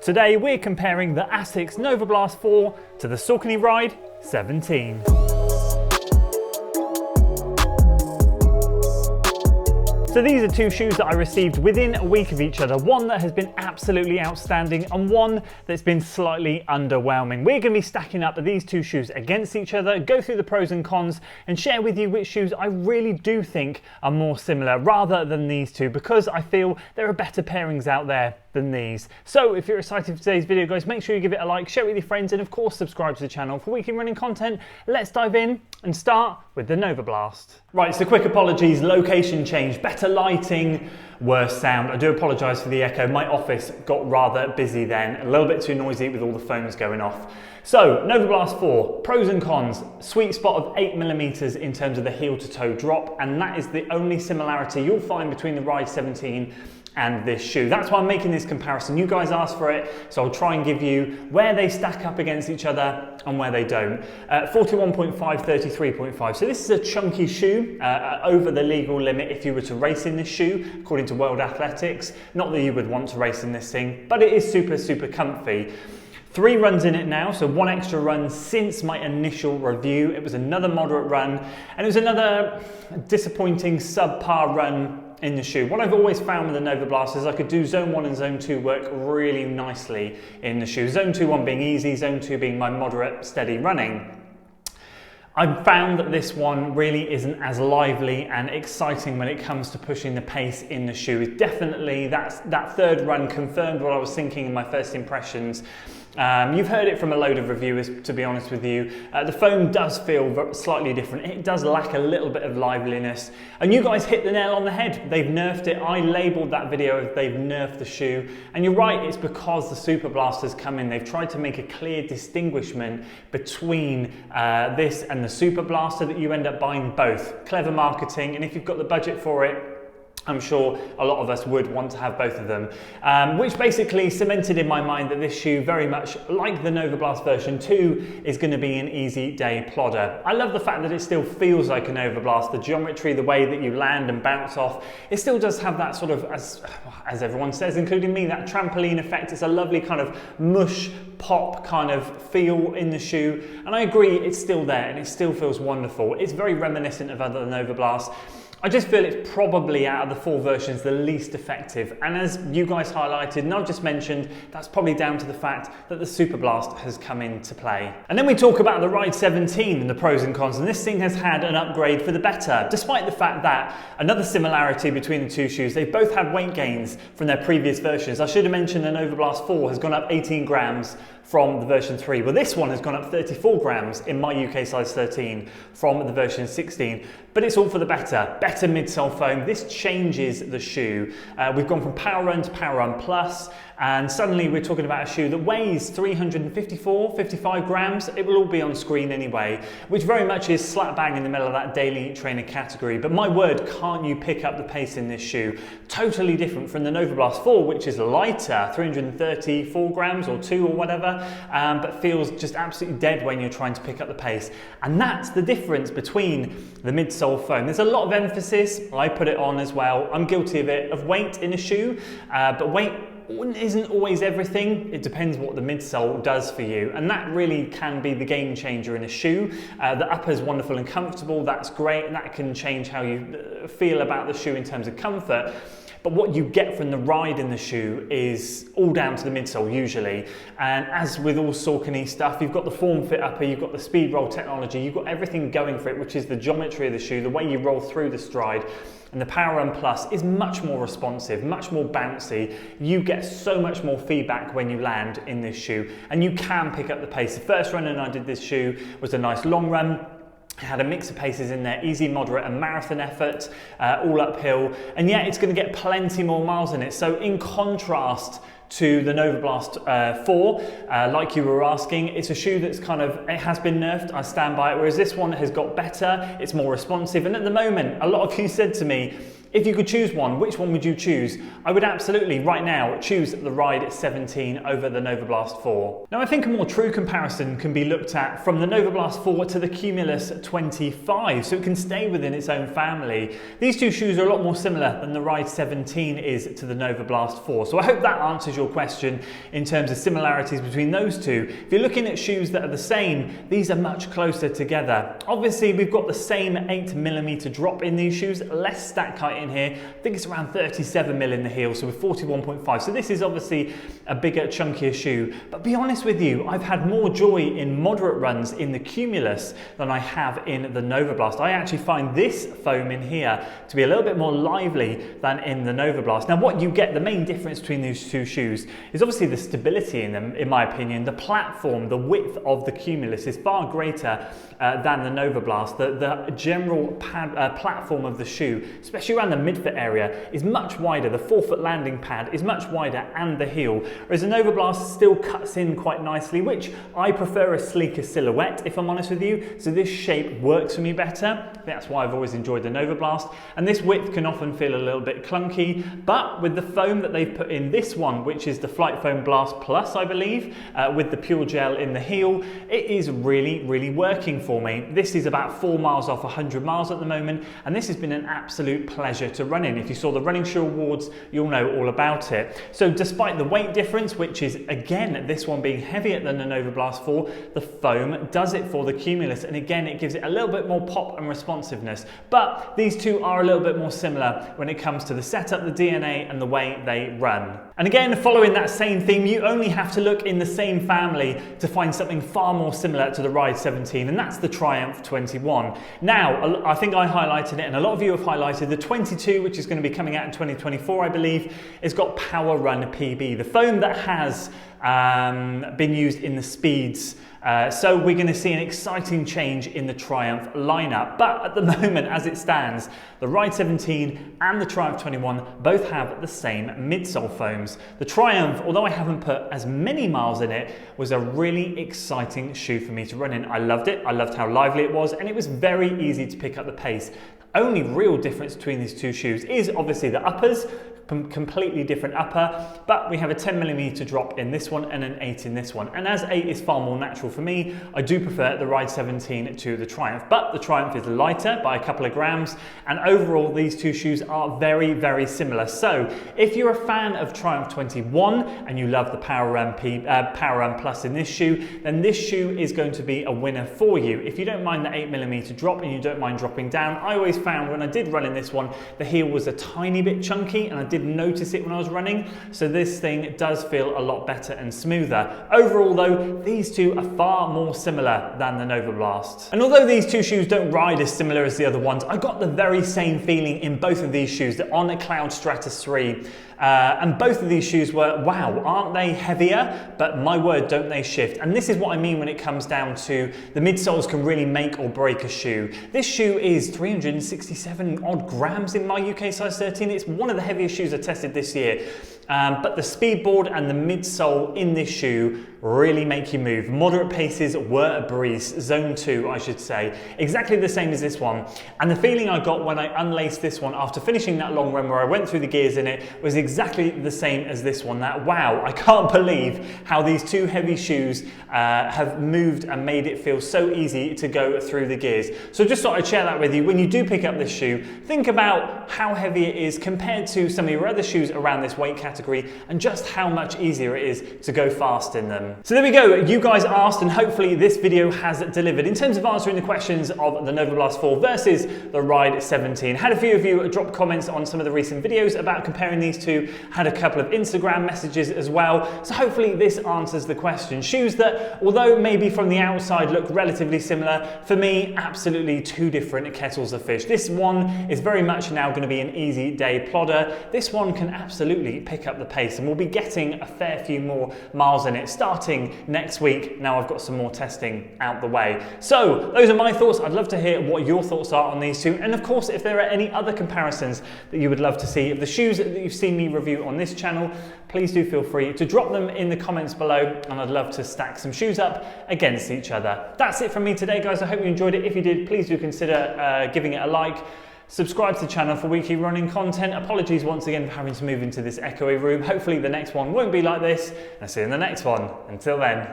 Today we're comparing the Asics Novablast 4 to the Saucony Ride 17. So these are two shoes that I received within a week of each other, one that has been absolutely outstanding and one that's been slightly underwhelming. We're going to be stacking up these two shoes against each other, go through the pros and cons and share with you which shoes I really do think are more similar rather than these two, because I feel there are better pairings out there than these. So if you're excited for today's video, guys, make sure you give it a like, share it with your friends, and of course subscribe to the channel for weekly running content. Let's dive in and start with the Novablast. Right, so quick apologies, location change, better lighting, worse sound. I do apologise for the echo. My office got rather busy then, a little bit too noisy with all the phones going off. So, Novablast 4, pros and cons, sweet spot of 8mm in terms of the heel to toe drop, and that is the only similarity you'll find between the Ride 17 and this shoe. That's why I'm making this comparison. You guys asked for it, so I'll try and give you where they stack up against each other and where they don't. 41.5, 33.5. So this is a chunky shoe, over the legal limit if you were to race in this shoe, according to World Athletics. Not that you would want to race in this thing, but it is super, super comfy. 3 runs in it now, so 1 extra run since my initial review. It was another moderate run, and it was another disappointing subpar run in the shoe. What I've always found with the Novablast is I could do zone 1 and zone 2 work really nicely in the shoe. Zone 2-1 being easy, zone 2 being my moderate, steady running. I've found that this one really isn't as lively and exciting when it comes to pushing the pace in the shoe. Definitely that third run confirmed what I was thinking in my first impressions. You've heard it from a load of reviewers, to be honest with you. The foam does feel slightly different. It does lack a little bit of liveliness. And you guys hit the nail on the head. They've nerfed it. I labelled that video as they've nerfed the shoe. And you're right, it's because the Superblast has come in. They've tried to make a clear distinguishment between this and the Superblast so that you end up buying both. Clever marketing, and if you've got the budget for it, I'm sure a lot of us would want to have both of them, which basically cemented in my mind that this shoe, very much like the Novablast version 2, is going to be an easy day plodder. I love the fact that it still feels like a Novablast. The geometry, the way that you land and bounce off, it still does have that sort of, as everyone says, including me, that trampoline effect. It's a lovely kind of mush pop kind of feel in the shoe, and I agree, it's still there and it still feels wonderful. It's very reminiscent of other Novablasts. I just feel it's probably out of the 4 versions the least effective, and as you guys highlighted and I've just mentioned, that's probably down to the fact that the Superblast has come into play. And then we talk about the Ride 17 and the pros and cons, and this thing has had an upgrade for the better, despite the fact that another similarity between the two shoes, they both had weight gains from their previous versions. I should have mentioned the Novablast 4 has gone up 18 grams from the version 3. Well, this one has gone up 34 grams in my UK size 13 from the version 16, but it's all for the better. Better midsole foam. This changes the shoe. We've gone from Power Run to Power Run Plus, and suddenly we're talking about a shoe that weighs 354, 55 grams. It will all be on screen anyway, which very much is slap bang in the middle of that daily trainer category. But my word, can't you pick up the pace in this shoe? Totally different from the Novablast 4, which is lighter, 334 grams or 2 or whatever, but feels just absolutely dead when you're trying to pick up the pace. And that's the difference between the midsole foam. There's a lot of emphasis, I put it on as well, I'm guilty of it, of weight in a shoe, but weight isn't always everything. It depends what the midsole does for you, and that really can be the game changer in a shoe. The upper is wonderful and comfortable, that's great, and that can change how you feel about the shoe in terms of comfort. But what you get from the ride in the shoe is all down to the midsole usually. And as with all Saucony stuff, you've got the form fit upper, you've got the speed roll technology, you've got everything going for it, which is the geometry of the shoe, the way you roll through the stride. And the Power Run Plus is much more responsive, much more bouncy. You get so much more feedback when you land in this shoe, and you can pick up the pace. The first run I did this shoe was a nice long run. It had a mix of paces in there, easy, moderate and marathon effort, all uphill, and yet it's going to get plenty more miles in it. So in contrast to the Novablast 4, like you were asking, it's a shoe that's kind of, it has been nerfed, I stand by it, whereas this one has got better, it's more responsive, and at the moment, a lot of you said to me, If you could choose one, which one would you choose? I would absolutely, right now, choose the Ride 17 over the Novablast 4. Now, I think a more true comparison can be looked at from the Novablast 4 to the Cumulus 25, so it can stay within its own family. These two shoes are a lot more similar than the Ride 17 is to the Novablast 4, so I hope that answers your question in terms of similarities between those two. If you're looking at shoes that are the same, these are much closer together. Obviously, we've got the same 8mm drop in these shoes, less stack height in here. I think it's around 37mm in the heel, so with 41.5. So this is obviously a bigger, chunkier shoe. But be honest with you, I've had more joy in moderate runs in the Cumulus than I have in the Novablast. I actually find this foam in here to be a little bit more lively than in the Novablast. Now, what you get, the main difference between these two shoes is obviously the stability in them, in my opinion. The platform, the width of the Cumulus is far greater than the Novablast. The general platform of the shoe, especially around the midfoot area, is much wider. The forefoot landing pad is much wider, and the heel, whereas the Novablast still cuts in quite nicely, which I prefer a sleeker silhouette, if I'm honest with you. So this shape works for me better. That's why I've always enjoyed the Novablast. And this width can often feel a little bit clunky, but with the foam that they've put in this one, which is the Flight Foam Blast Plus, I believe, with the pure gel in the heel, it is really, really working for me. This is about 4 miles off 100 miles at the moment, and this has been an absolute pleasure to run in. If you saw the Running Shoe Awards, you'll know all about it. So despite the weight difference, which is again this one being heavier than the Novablast 4, the foam does it for the Cumulus, and again it gives it a little bit more pop and responsiveness. But these two are a little bit more similar when it comes to the setup, the DNA, and the way they run. And again, following that same theme, you only have to look in the same family to find something far more similar to the Ride 17, and that's the Triumph 21. Now, I think I highlighted it, and a lot of you have highlighted the 22, which is going to be coming out in 2024, I believe. It's got Power Run PB, the foam that has been used in the Speeds. So we're going to see an exciting change in the Triumph lineup. But at the moment, as it stands, the Ride 17 and the Triumph 21 both have the same midsole foams. The Triumph, although I haven't put as many miles in it, was a really exciting shoe for me to run in. I loved it. I loved how lively it was, and it was very easy to pick up the pace. Only real difference between these two shoes is obviously the uppers. Completely different upper, but we have a 10mm drop in this one and an 8 in this one. And as 8 is far more natural for me, I do prefer the Ride 17 to the Triumph. But the Triumph is lighter by a couple of grams, and overall these two shoes are very, very similar. So if you're a fan of Triumph 21 and you love the Power Run Plus in this shoe, then this shoe is going to be a winner for you. If you don't mind the 8mm drop and you don't mind dropping down, I always found when I did run in this one, the heel was a tiny bit chunky, and I didn't notice it when I was running, so this thing does feel a lot better and smoother. Overall though, these two are far more similar than the Novablast. And although these two shoes don't ride as similar as the other ones, I got the very same feeling in both of these shoes. They're on a Cloud Stratus 3. And both of these shoes were, wow, aren't they heavier? But my word, don't they shift. And this is what I mean when it comes down to the midsoles can really make or break a shoe. This shoe is 367 odd grams in my UK size 13. It's one of the heaviest shoes I tested this year. But the speedboard and the midsole in this shoe really make you move. Moderate paces were a breeze, zone 2 I should say, exactly the same as this one. And the feeling I got when I unlaced this one after finishing that long run where I went through the gears in it was exactly the same as this one. That wow, I can't believe how these two heavy shoes have moved and made it feel so easy to go through the gears. So just thought I'd share that with you. When you do pick up this shoe, think about how heavy it is compared to some of your other shoes around this weight category, and just how much easier it is to go fast in them. So there we go, you guys asked, and hopefully this video has delivered in terms of answering the questions of the Novablast 4 versus the Ride 17. Had a few of you drop comments on some of the recent videos about comparing these two, had a couple of Instagram messages as well, so hopefully this answers the question. Shoes that, although maybe from the outside look relatively similar, for me, absolutely two different kettles of fish. This one is very much now going to be an easy day plodder. This one can absolutely pick up the pace, and we'll be getting a fair few more miles in it starting next week. Now I've got some more testing out the way. So those are my thoughts. I'd love to hear what your thoughts are on these two, and of course if there are any other comparisons that you would love to see of the shoes that you've seen me review on this channel, please do feel free to drop them in the comments below, and I'd love to stack some shoes up against each other. That's it from me today, guys. I hope you enjoyed it. If you did, please do consider giving it a like, Subscribe to the channel for weekly running content. Apologies once again for having to move into this echoey room. Hopefully the next one won't be like this, and I'll see you in the next one. Until then.